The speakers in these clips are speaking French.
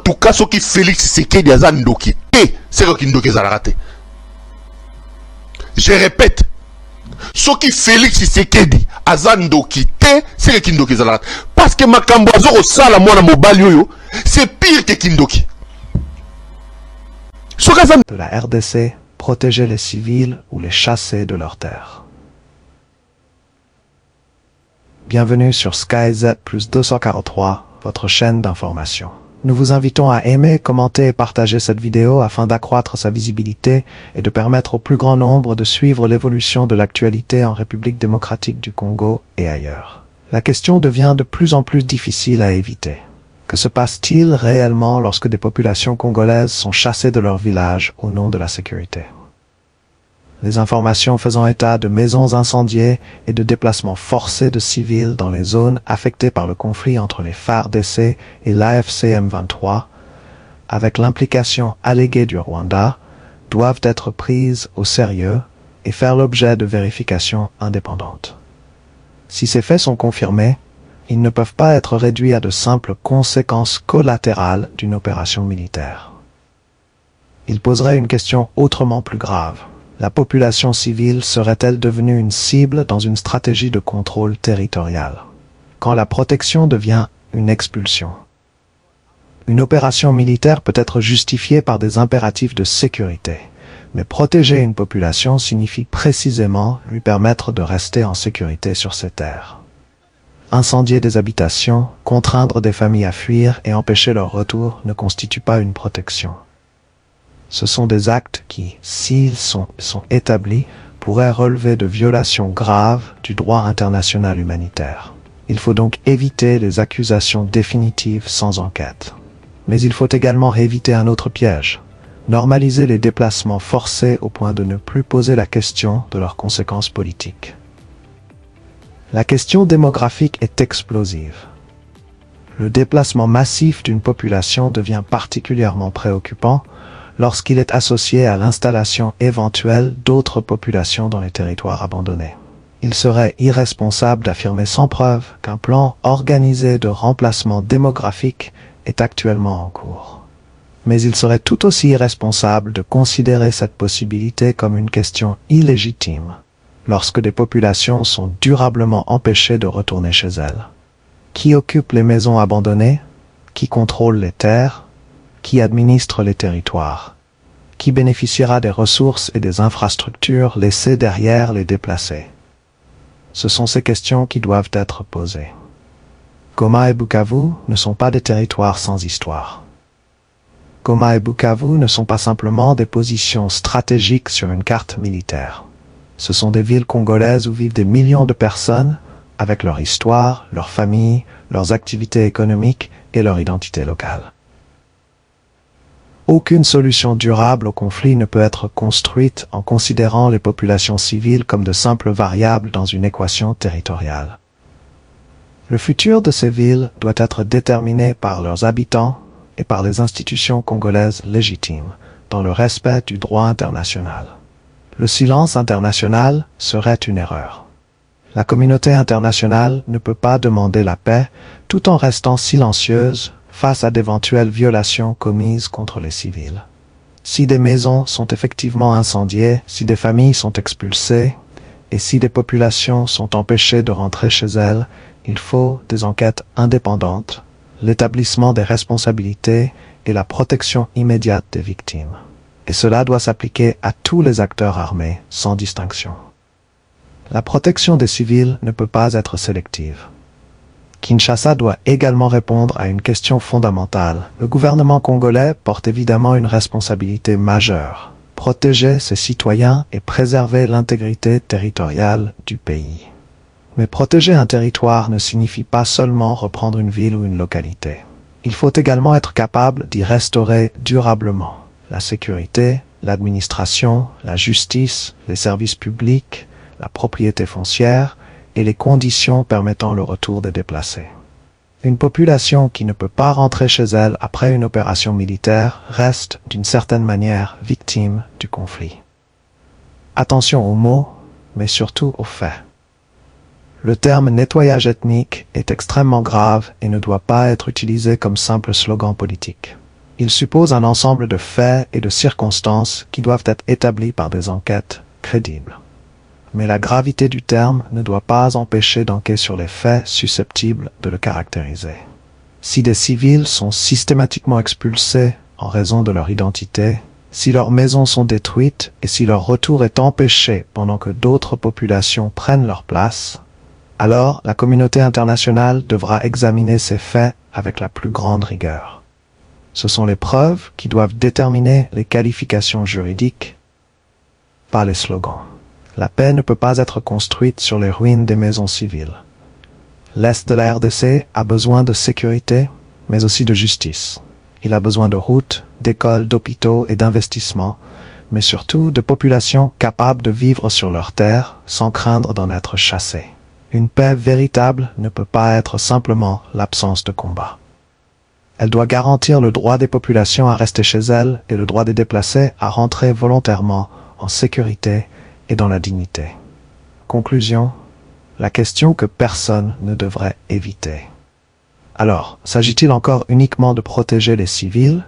tout cas, ce qui Félix Tshisekedi aza ndoki te, c'est que ndoki ezalaka te. Je répète, ce qui Félix Tshisekedi aza ndoki te, c'est que ndoki ezalaka te. Parce que makambo azo kosala mwana mobali oyo, c'est pire que kindoki. De la RDC, protéger les civils ou les chasser de leurs terres. Bienvenue sur SkyZ plus 243, votre chaîne d'information. Nous vous invitons à aimer, commenter et partager cette vidéo afin d'accroître sa visibilité et de permettre au plus grand nombre de suivre l'évolution de l'actualité en République démocratique du Congo et ailleurs. La question devient de plus en plus difficile à éviter. Que se passe-t-il réellement lorsque des populations congolaises sont chassées de leur village au nom de la sécurité? Les informations faisant état de maisons incendiées et de déplacements forcés de civils dans les zones affectées par le conflit entre les FARDC et l'AFC M23, avec l'implication alléguée du Rwanda, doivent être prises au sérieux et faire l'objet de vérifications indépendantes. Si ces faits sont confirmés, ils ne peuvent pas être réduits à de simples conséquences collatérales d'une opération militaire. Ils poseraient une question autrement plus grave. La population civile serait-elle devenue une cible dans une stratégie de contrôle territorial? Quand la protection devient une expulsion. Une opération militaire peut être justifiée par des impératifs de sécurité, mais protéger une population signifie précisément lui permettre de rester en sécurité sur ses terres. Incendier des habitations, contraindre des familles à fuir et empêcher leur retour ne constitue pas une protection. Ce sont des actes qui, s'ils sont établis, pourraient relever de violations graves du droit international humanitaire. Il faut donc éviter les accusations définitives sans enquête. Mais il faut également éviter un autre piège. Normaliser les déplacements forcés au point de ne plus poser la question de leurs conséquences politiques. La question démographique est explosive. Le déplacement massif d'une population devient particulièrement préoccupant lorsqu'il est associé à l'installation éventuelle d'autres populations dans les territoires abandonnés. Il serait irresponsable d'affirmer sans preuve qu'un plan organisé de remplacement démographique est actuellement en cours. Mais il serait tout aussi irresponsable de considérer cette possibilité comme une question illégitime lorsque des populations sont durablement empêchées de retourner chez elles. Qui occupe les maisons abandonnées? Qui contrôle les terres? Qui administre les territoires? Qui bénéficiera des ressources et des infrastructures laissées derrière les déplacés? Ce sont ces questions qui doivent être posées. Goma et Bukavu ne sont pas des territoires sans histoire. Goma et Bukavu ne sont pas simplement des positions stratégiques sur une carte militaire. Ce sont des villes congolaises où vivent des millions de personnes, avec leur histoire, leur famille, leurs activités économiques et leur identité locale. Aucune solution durable au conflit ne peut être construite en considérant les populations civiles comme de simples variables dans une équation territoriale. Le futur de ces villes doit être déterminé par leurs habitants et par les institutions congolaises légitimes, dans le respect du droit international. Le silence international serait une erreur. La communauté internationale ne peut pas demander la paix tout en restant silencieuse face à d'éventuelles violations commises contre les civils. Si des maisons sont effectivement incendiées, si des familles sont expulsées, et si des populations sont empêchées de rentrer chez elles, il faut des enquêtes indépendantes, l'établissement des responsabilités et la protection immédiate des victimes. Et cela doit s'appliquer à tous les acteurs armés, sans distinction. La protection des civils ne peut pas être sélective. Kinshasa doit également répondre à une question fondamentale. Le gouvernement congolais porte évidemment une responsabilité majeure. Protéger ses citoyens et préserver l'intégrité territoriale du pays. Mais protéger un territoire ne signifie pas seulement reprendre une ville ou une localité. Il faut également être capable d'y restaurer durablement. La sécurité, l'administration, la justice, les services publics, la propriété foncière et les conditions permettant le retour des déplacés. Une population qui ne peut pas rentrer chez elle après une opération militaire reste, d'une certaine manière, victime du conflit. Attention aux mots, mais surtout aux faits. Le terme nettoyage ethnique est extrêmement grave et ne doit pas être utilisé comme simple slogan politique. Il suppose un ensemble de faits et de circonstances qui doivent être établis par des enquêtes crédibles. Mais la gravité du terme ne doit pas empêcher d'enquêter sur les faits susceptibles de le caractériser. Si des civils sont systématiquement expulsés en raison de leur identité, si leurs maisons sont détruites et si leur retour est empêché pendant que d'autres populations prennent leur place, alors la communauté internationale devra examiner ces faits avec la plus grande rigueur. Ce sont les preuves qui doivent déterminer les qualifications juridiques, pas les slogans. La paix ne peut pas être construite sur les ruines des maisons civiles. L'Est de la RDC a besoin de sécurité, mais aussi de justice. Il a besoin de routes, d'écoles, d'hôpitaux et d'investissements, mais surtout de populations capables de vivre sur leurs terres sans craindre d'en être chassées. Une paix véritable ne peut pas être simplement l'absence de combat. Elle doit garantir le droit des populations à rester chez elles et le droit des déplacés à rentrer volontairement en sécurité et dans la dignité. Conclusion, la question que personne ne devrait éviter. Alors, s'agit-il encore uniquement de protéger les civils?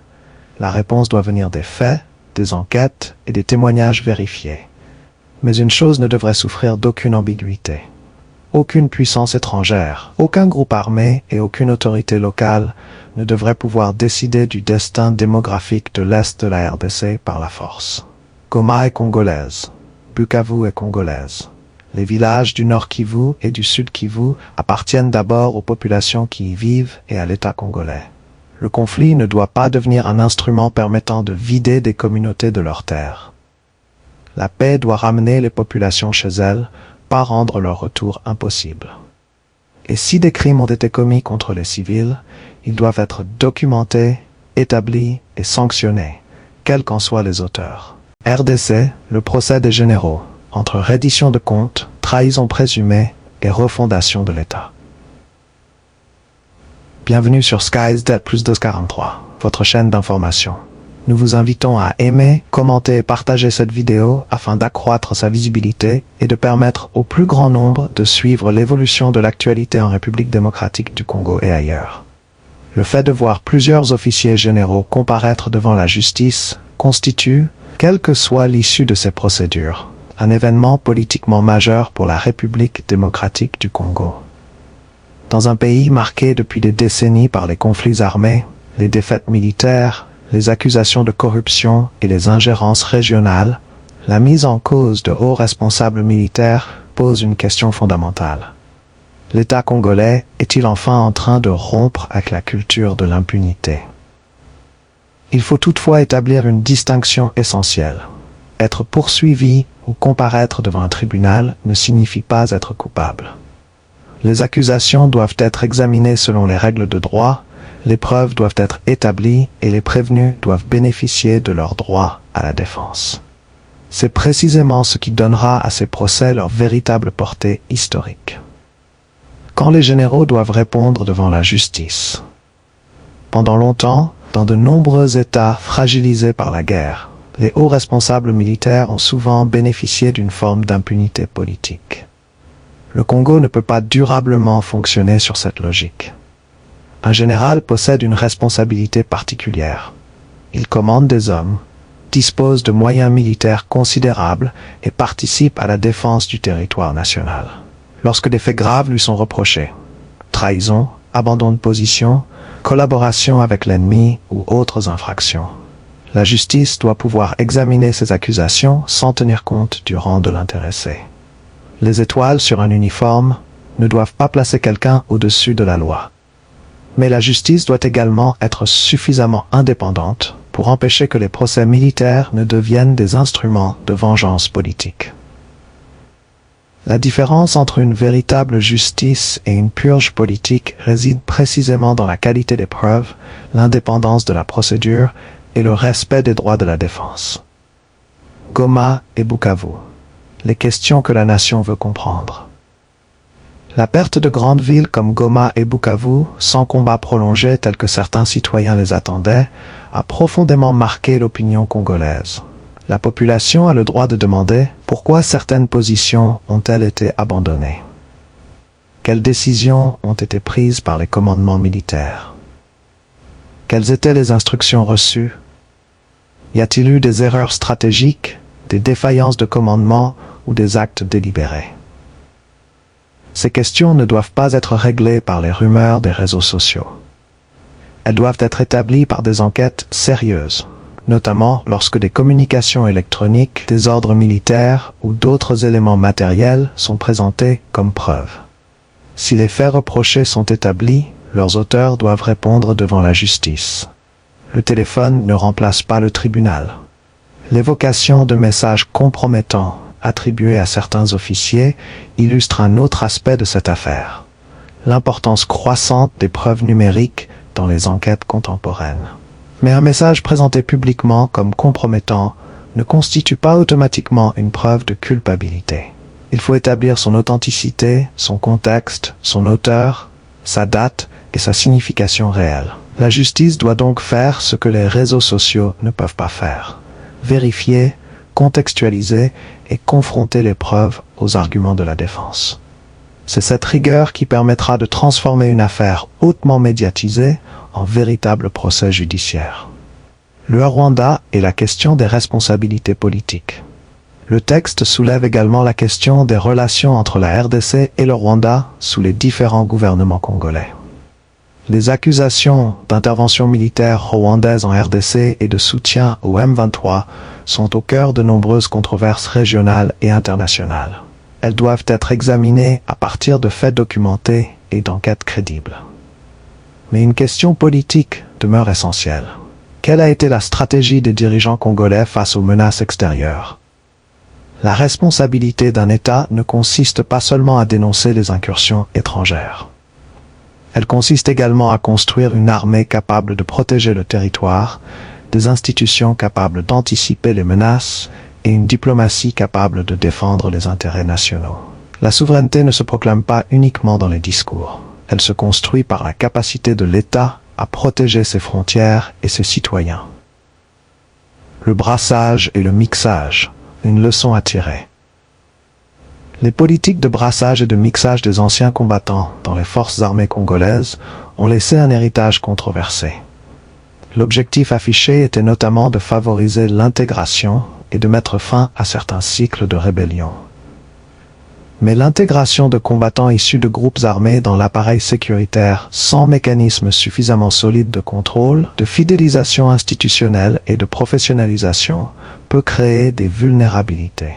La réponse doit venir des faits, des enquêtes et des témoignages vérifiés. Mais une chose ne devrait souffrir d'aucune ambiguïté. Aucune puissance étrangère, aucun groupe armé et aucune autorité locale ne devrait pouvoir décider du destin démographique de l'Est de la RDC par la force. Goma est congolaise. Bukavu est congolaise. Les villages du Nord Kivu et du Sud Kivu appartiennent d'abord aux populations qui y vivent et à l'État congolais. Le conflit ne doit pas devenir un instrument permettant de vider des communautés de leurs terres. La paix doit ramener les populations chez elles, pas rendre leur retour impossible. Et si des crimes ont été commis contre les civils, ils doivent être documentés, établis et sanctionnés, quels qu'en soient les auteurs. RDC, le procès des généraux, entre reddition de comptes, trahison présumée et refondation de l'État. Bienvenue sur Skies Dead plus 243, votre chaîne d'information. Nous vous invitons à aimer, commenter et partager cette vidéo afin d'accroître sa visibilité et de permettre au plus grand nombre de suivre l'évolution de l'actualité en République démocratique du Congo et ailleurs. Le fait de voir plusieurs officiers généraux comparaître devant la justice constitue, quelle que soit l'issue de ces procédures, un événement politiquement majeur pour la République démocratique du Congo. Dans un pays marqué depuis des décennies par les conflits armés, les défaites militaires, les accusations de corruption et les ingérences régionales, la mise en cause de hauts responsables militaires pose une question fondamentale. L'État congolais est-il enfin en train de rompre avec la culture de l'impunité? Il faut toutefois établir une distinction essentielle. Être poursuivi ou comparaître devant un tribunal ne signifie pas être coupable. Les accusations doivent être examinées selon les règles de droit, les preuves doivent être établies et les prévenus doivent bénéficier de leur droit à la défense. C'est précisément ce qui donnera à ces procès leur véritable portée historique. Quand les généraux doivent répondre devant la justice. Pendant longtemps, dans de nombreux États fragilisés par la guerre, les hauts responsables militaires ont souvent bénéficié d'une forme d'impunité politique. Le Congo ne peut pas durablement fonctionner sur cette logique. Un général possède une responsabilité particulière. Il commande des hommes, dispose de moyens militaires considérables et participe à la défense du territoire national. Lorsque des faits graves lui sont reprochés, trahison, abandon de position, collaboration avec l'ennemi ou autres infractions, la justice doit pouvoir examiner ces accusations sans tenir compte du rang de l'intéressé. Les étoiles sur un uniforme ne doivent pas placer quelqu'un au-dessus de la loi. Mais la justice doit également être suffisamment indépendante pour empêcher que les procès militaires ne deviennent des instruments de vengeance politique. La différence entre une véritable justice et une purge politique réside précisément dans la qualité des preuves, l'indépendance de la procédure et le respect des droits de la défense. Goma et Bukavu. Les questions que la nation veut comprendre. La perte de grandes villes comme Goma et Bukavu, sans combat prolongé tel que certains citoyens les attendaient, a profondément marqué l'opinion congolaise. La population a le droit de demander pourquoi certaines positions ont-elles été abandonnées. Quelles décisions ont été prises par les commandements militaires? Quelles étaient les instructions reçues? Y a-t-il eu des erreurs stratégiques, des défaillances de commandement ou des actes délibérés? Ces questions ne doivent pas être réglées par les rumeurs des réseaux sociaux. Elles doivent être établies par des enquêtes sérieuses, notamment lorsque des communications électroniques, des ordres militaires ou d'autres éléments matériels sont présentés comme preuves. Si les faits reprochés sont établis, leurs auteurs doivent répondre devant la justice. Le téléphone ne remplace pas le tribunal. L'évocation de messages compromettants attribués à certains officiers illustre un autre aspect de cette affaire: l'importance croissante des preuves numériques dans les enquêtes contemporaines. Mais un message présenté publiquement comme compromettant ne constitue pas automatiquement une preuve de culpabilité. Il faut établir son authenticité, son contexte, son auteur, sa date et sa signification réelle. La justice doit donc faire ce que les réseaux sociaux ne peuvent pas faire: vérifier, contextualiser et confronter les preuves aux arguments de la défense. C'est cette rigueur qui permettra de transformer une affaire hautement médiatisée en véritable procès judiciaire. Le Rwanda et la question des responsabilités politiques. Le texte soulève également la question des relations entre la RDC et le Rwanda sous les différents gouvernements congolais. Les accusations d'intervention militaire rwandaise en RDC et de soutien au M23 sont au cœur de nombreuses controverses régionales et internationales. Elles doivent être examinées à partir de faits documentés et d'enquêtes crédibles. Mais une question politique demeure essentielle. Quelle a été la stratégie des dirigeants congolais face aux menaces extérieures? La responsabilité d'un État ne consiste pas seulement à dénoncer les incursions étrangères. Elle consiste également à construire une armée capable de protéger le territoire, des institutions capables d'anticiper les menaces et une diplomatie capable de défendre les intérêts nationaux. La souveraineté ne se proclame pas uniquement dans les discours. Elle se construit par la capacité de l'État à protéger ses frontières et ses citoyens. Le brassage et le mixage, une leçon à tirer. Les politiques de brassage et de mixage des anciens combattants dans les forces armées congolaises ont laissé un héritage controversé. L'objectif affiché était notamment de favoriser l'intégration et de mettre fin à certains cycles de rébellion. Mais l'intégration de combattants issus de groupes armés dans l'appareil sécuritaire sans mécanisme suffisamment solide de contrôle, de fidélisation institutionnelle et de professionnalisation peut créer des vulnérabilités.